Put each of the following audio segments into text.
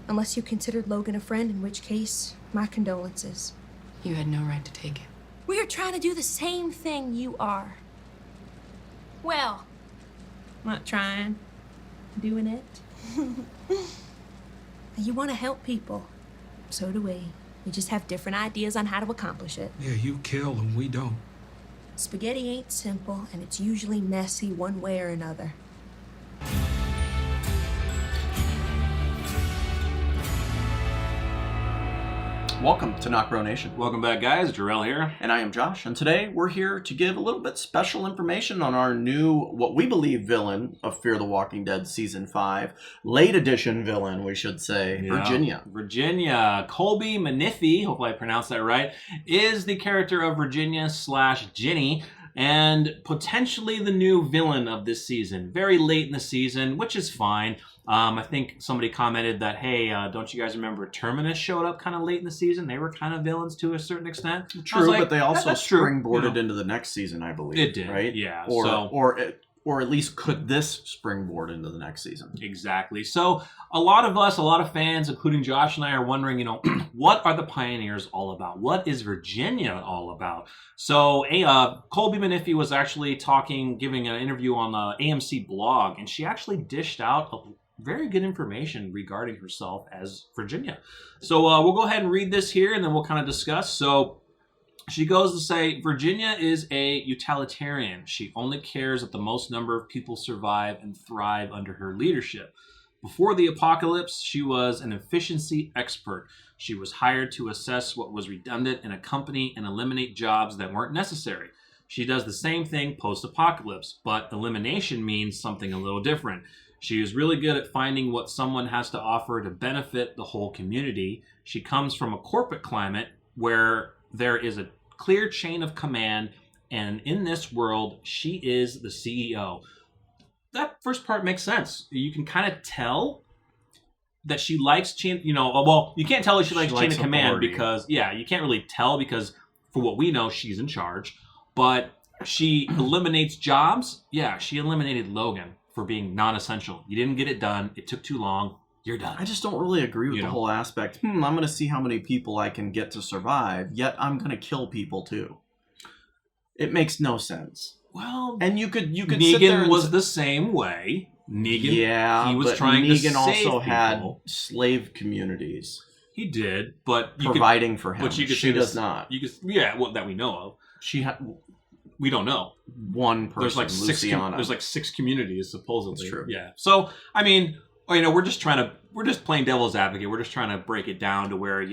Unless you considered Logan a friend, in which case, my condolences. You had no right to take it. We are trying to do the same thing you are. Well, not trying. Doing it. You want to help people. So do we. We just have different ideas on how to accomplish it. Yeah, you kill and we don't. Spaghetti ain't simple, and it's usually messy one way or another. Welcome to NocBro Nation. Welcome back, guys. Jarrell here. And I am Josh, and today we're here to give a little bit special information on our new, what we believe, villain of Fear the Walking Dead Season 5. Late edition villain, we should say. Yeah. Virginia. Colby Minifie, hopefully I pronounced that right, is the character of Virginia / Ginny, and potentially the new villain of this season. Very late in the season, which is fine. I think somebody commented that, hey, don't you guys remember Terminus showed up kind of late in the season? They were kind of villains to a certain extent. True, but they also springboarded into the next season, I believe. It did, right? Yeah. Or at least could this springboard into the next season? Exactly. So a lot of fans, including Josh and I, are wondering, what are the Pioneers all about? What is Virginia all about? So Colby Minifie was actually giving an interview on the AMC blog, and she actually dished out very good information regarding herself as Virginia. So we'll go ahead and read this here, and then we'll kind of discuss. So she goes to say, Virginia is a utilitarian. She only cares that the most number of people survive and thrive under her leadership. Before the apocalypse, she was an efficiency expert. She was hired to assess what was redundant in a company and eliminate jobs that weren't necessary. She does the same thing post-apocalypse, but elimination means something a little different. She is really good at finding what someone has to offer to benefit the whole community. She comes from a corporate climate where there is a clear chain of command, and in this world, she is the CEO. That first part makes sense. You can kind of tell that she likes chain, you can't tell if she likes chain of command because, you can't really tell because for what we know, she's in charge. But she eliminates jobs. Yeah, she eliminated Logan for being non-essential. You didn't get it done. It took too long. You're done. I just don't really agree with the whole aspect. I'm going to see how many people I can get to survive, yet I'm going to kill people too. It makes no sense. Well, and you could Negan sit there and was the same way. Negan, he was trying to save Negan also people. had slave communities. He did, but providing for him. But she does not. That we know of. We don't know. One person. There's like six communities supposedly. That's true. Yeah. So I mean, we're just playing devil's advocate. We're just trying to break it down to where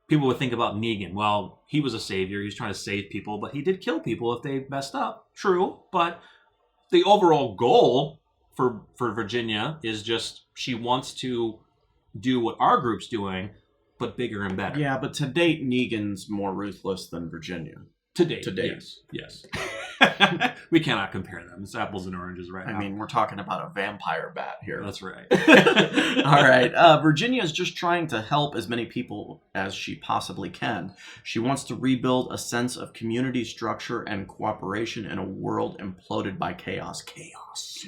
people would think about Negan. Well, he was a savior. He was trying to save people, but he did kill people if they messed up. True, but the overall goal for Virginia is just she wants to do what our group's doing, but bigger and better. Yeah, but to date, Negan's more ruthless than Virginia. To date. Yes. We cannot compare them. It's apples and oranges right now. I mean, we're talking about a vampire bat here. That's right. All right. Virginia is just trying to help as many people as she possibly can. She wants to rebuild a sense of community structure and cooperation in a world imploded by chaos. Chaos.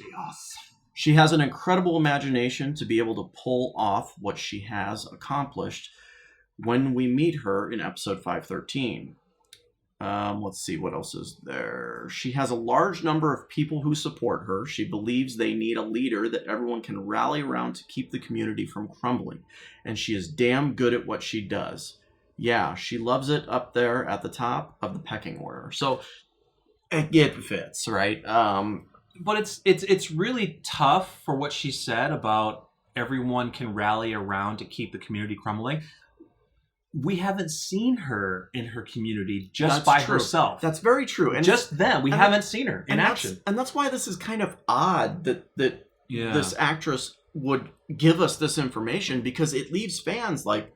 She has an incredible imagination to be able to pull off what she has accomplished when we meet her in episode 513. Let's see, what else is there? She has a large number of people who support her. She believes they need a leader that everyone can rally around to keep the community from crumbling. And she is damn good at what she does. Yeah, she loves it up there at the top of the pecking order. So it fits, right? But it's really tough for what she said about everyone can rally around to keep the community crumbling. We haven't seen her in her community herself. That's very true. And just then, we haven't seen her in action. And that's why this is kind of odd that this actress would give us this information, because it leaves fans like,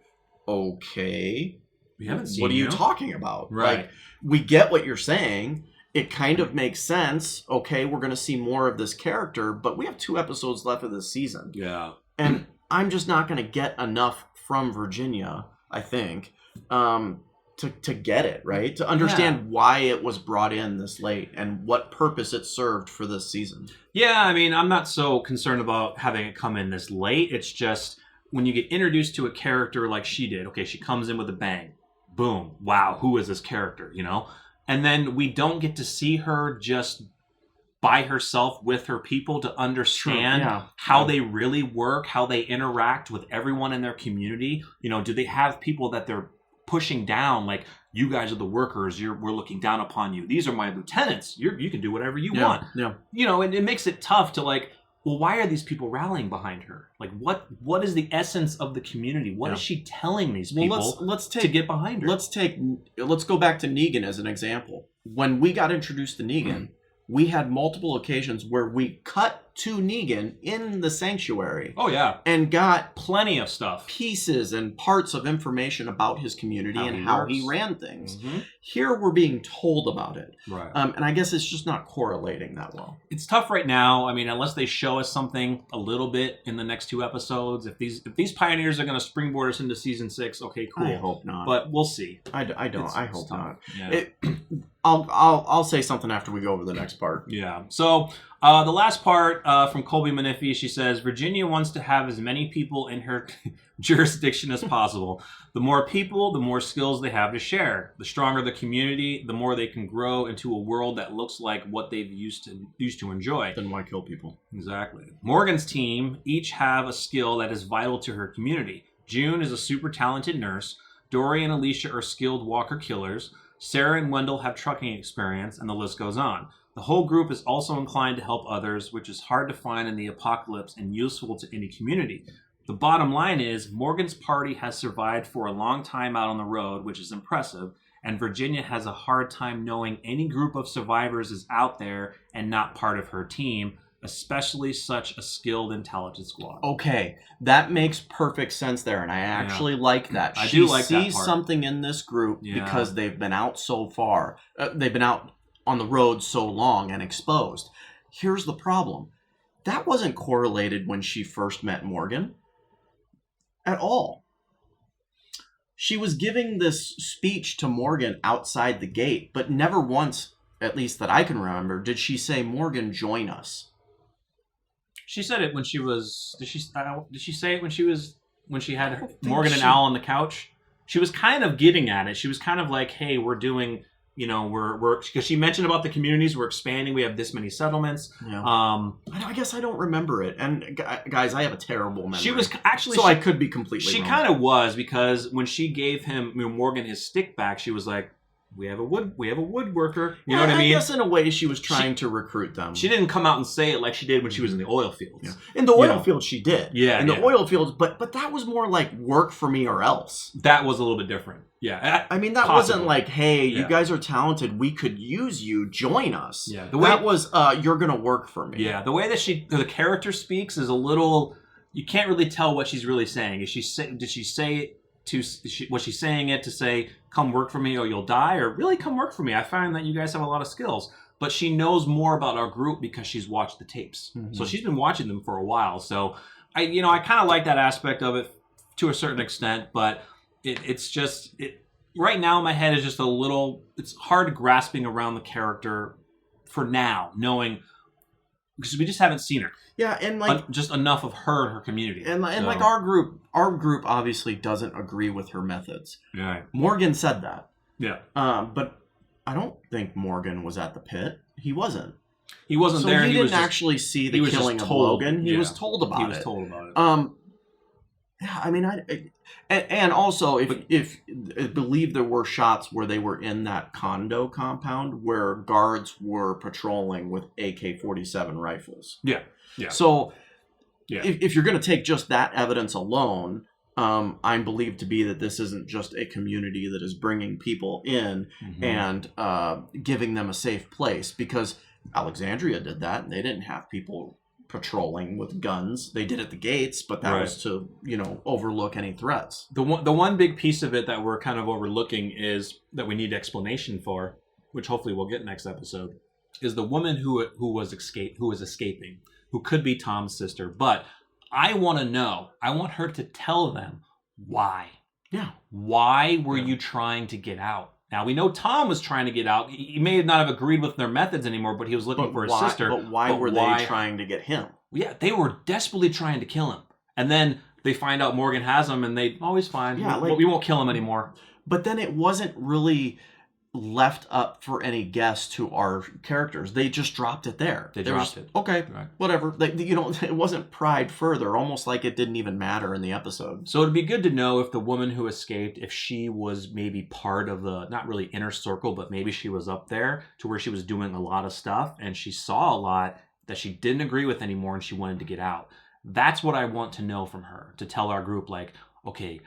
okay, we haven't seen what are you talking about? Right. Like, we get what you're saying. It kind of makes sense. Okay, we're going to see more of this character, but we have 2 episodes left of this season. Yeah. And I'm just not going to get enough from Virginia, I think, to get it, right? To understand why it was brought in this late and what purpose it served for this season. Yeah, I mean, I'm not so concerned about having it come in this late. It's just when you get introduced to a character like she did, okay, she comes in with a bang, boom, wow, who is this character, you know? And then we don't get to see her just by herself with her people to understand how they really work, how they interact with everyone in their community. You know, do they have people that they're pushing down, like, you guys are the workers, we're looking down upon you. These are my lieutenants. You can do whatever you want. Yeah. You know, and it makes it tough to, like, well, why are these people rallying behind her? Like, what is the essence of the community? What is she telling these people to get behind her? Let's go back to Negan as an example. When we got introduced to Negan, we had multiple occasions where we cut to Negan in the sanctuary. Oh, yeah. And got plenty of stuff. Pieces and parts of information about his community and how he ran things. Mm-hmm. Here we're being told about it. Right. And I guess it's just not correlating that well. It's tough right now. I mean, unless they show us something a little bit in the next 2 episodes. If these pioneers are going to springboard us into season 6, okay, cool. I hope not. But we'll see. I hope not. Yeah. I'll say something after we go over the next part. Yeah. So the last part from Colby Minifie, she says, Virginia wants to have as many people in her jurisdiction as possible. The more people, the more skills they have to share. The stronger the community, the more they can grow into a world that looks like what they've used to enjoy. Then why kill people? Exactly. Morgan's team each have a skill that is vital to her community. June is a super talented nurse. Dory and Alicia are skilled walker killers. Sarah and Wendell have trucking experience, and the list goes on. The whole group is also inclined to help others, which is hard to find in the apocalypse and useful to any community. The bottom line is, Morgan's party has survived for a long time out on the road, which is impressive, and Virginia has a hard time knowing any group of survivors is out there and not part of her team, especially such a skilled, intelligent squad. Okay, that makes perfect sense there, and I actually like that. I do like that part. She sees something in this group because they've been out so far. They've been out on the road so long and exposed. Here's the problem. That wasn't correlated when she first met Morgan at all. She was giving this speech to Morgan outside the gate, but never once, at least that I can remember, did she say, Morgan, join us. She said it when she was. Did she say it when she had Morgan and Al on the couch? She was kind of getting at it. She was kind of like, "Hey, we're doing. You know, we're because she mentioned about the communities. We're expanding. We have this many settlements." Yeah. I guess I don't remember it. And guys, I have a terrible memory. She was actually. So I could be completely. She wrong. kind of was, because when she gave him Morgan his stick back, she was like, We have a woodworker. You know what I mean? I guess in a way she was trying to recruit them. She didn't come out and say it like she did when she was in the oil fields. Yeah. In the oil fields she did. Yeah. In the oil fields, but that was more like work for me or else. That was a little bit different. Yeah. I mean, that wasn't like, hey, you guys are talented, we could use you, join us. Yeah. That was you're gonna work for me. Yeah. The way that the character speaks is a little, you can't really tell what she's really saying. Was she saying it to say, come work for me or you'll die, or really come work for me? I find that you guys have a lot of skills. But she knows more about our group because she's watched the tapes. Mm-hmm. So she's been watching them for a while. So I kind of like that aspect of it to a certain extent, but it's just right now my head is just a little, it's hard grasping around the character for now, knowing, because we just haven't seen her. Yeah, and like just enough of her and her community. And like our group obviously doesn't agree with her methods. Yeah. Morgan said that. Yeah. But I don't think Morgan was at the pit. He wasn't. He wasn't there. He didn't actually see the killing of Logan. He was told about it. He was told about it. Yeah, I mean, and also, if I believe there were shots where they were in that condo compound where guards were patrolling with AK-47 rifles. Yeah, yeah. So, if you're going to take just that evidence alone, I'm believed to be that this isn't just a community that is bringing people in and giving them a safe place, because Alexandria did that, and they didn't have people patrolling with guns. They did at the gates, but that was to, overlook any threats. The one big piece of it that we're kind of overlooking is that we need explanation for, which hopefully we'll get next episode, is the woman who was escaping, who could be Tom's sister. But I want to know. I want her to tell them why. Yeah. Why were you trying to get out? Now, we know Tom was trying to get out. He may not have agreed with their methods anymore, but he was looking for his sister. But why were they trying to get him? Yeah, they were desperately trying to kill him. And then they find out Morgan has him, and they always fine. Yeah, we won't kill him anymore. But then it wasn't really left up for any guess to our characters. They just dropped it there. They dropped it. Okay, Right. whatever. It wasn't pried further, almost like it didn't even matter in the episode. So it'd be good to know if the woman who escaped, if she was maybe part of the, not really inner circle, but maybe she was up there to where she was doing a lot of stuff and she saw a lot that she didn't agree with anymore and she wanted to get out. That's what I want to know from her, to tell our group, like, okay,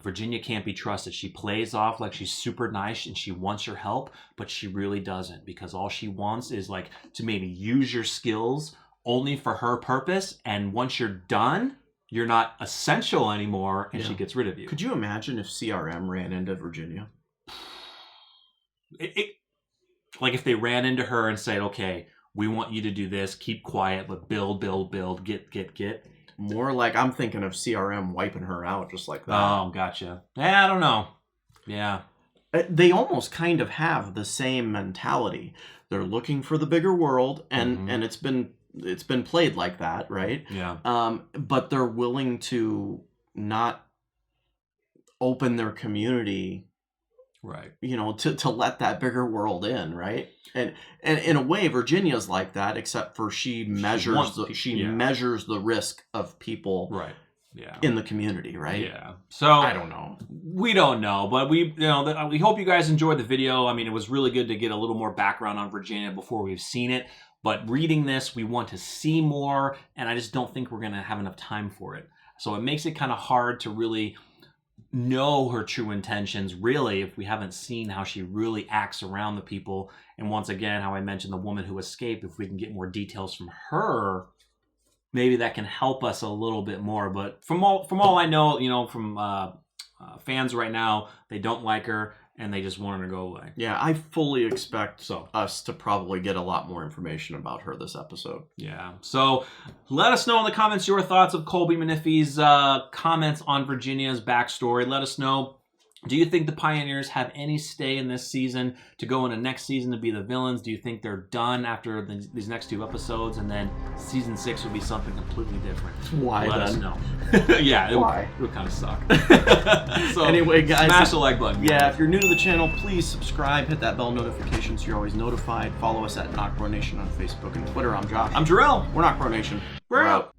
Virginia can't be trusted. She plays off like she's super nice and she wants your help, but she really doesn't, because all she wants is like to maybe use your skills only for her purpose. And once you're done, you're not essential anymore, and she gets rid of you. Could you imagine if CRM ran into Virginia? Like if they ran into her and said, okay, we want you to do this, keep quiet, but build, get. More like I'm thinking of CRM wiping her out just like that. Oh, gotcha. I don't know. Yeah. They almost kind of have the same mentality. They're looking for the bigger world, and it's been played like that, right? Yeah. But they're willing to not open their community, right? To let that bigger world in, right? And in a way, Virginia's like that, except for she measures the risk of people, right? Yeah. In the community, right? Yeah. So I don't know. We don't know, but we hope you guys enjoyed the video. I mean, it was really good to get a little more background on Virginia before we've seen it. But reading this, we want to see more, and I just don't think we're going to have enough time for it. So it makes it kind of hard to really know her true intentions, really, if we haven't seen how she really acts around the people. And once again, how I mentioned the woman who escaped, if we can get more details from her, maybe that can help us a little bit more. But from all I know, from fans right now, they don't like her and they just want her to go away. Yeah, I fully expect us to probably get a lot more information about her this episode. Yeah. So let us know in the comments your thoughts of Colby Minifie's comments on Virginia's backstory. Let us know, do you think the Pioneers have any stay in this season to go into next season to be the villains? Do you think they're done after these next 2 episodes, and then season 6 would be something completely different? Why Let then? us know. Yeah, it would kind of suck. So anyway, guys, smash the like button. Yeah, if you're new to the channel, please subscribe, hit that bell notification so you're always notified. Follow us at NocBro Nation on Facebook and Twitter. I'm Josh. I'm Jarrell. We're NocBro Nation. We're out.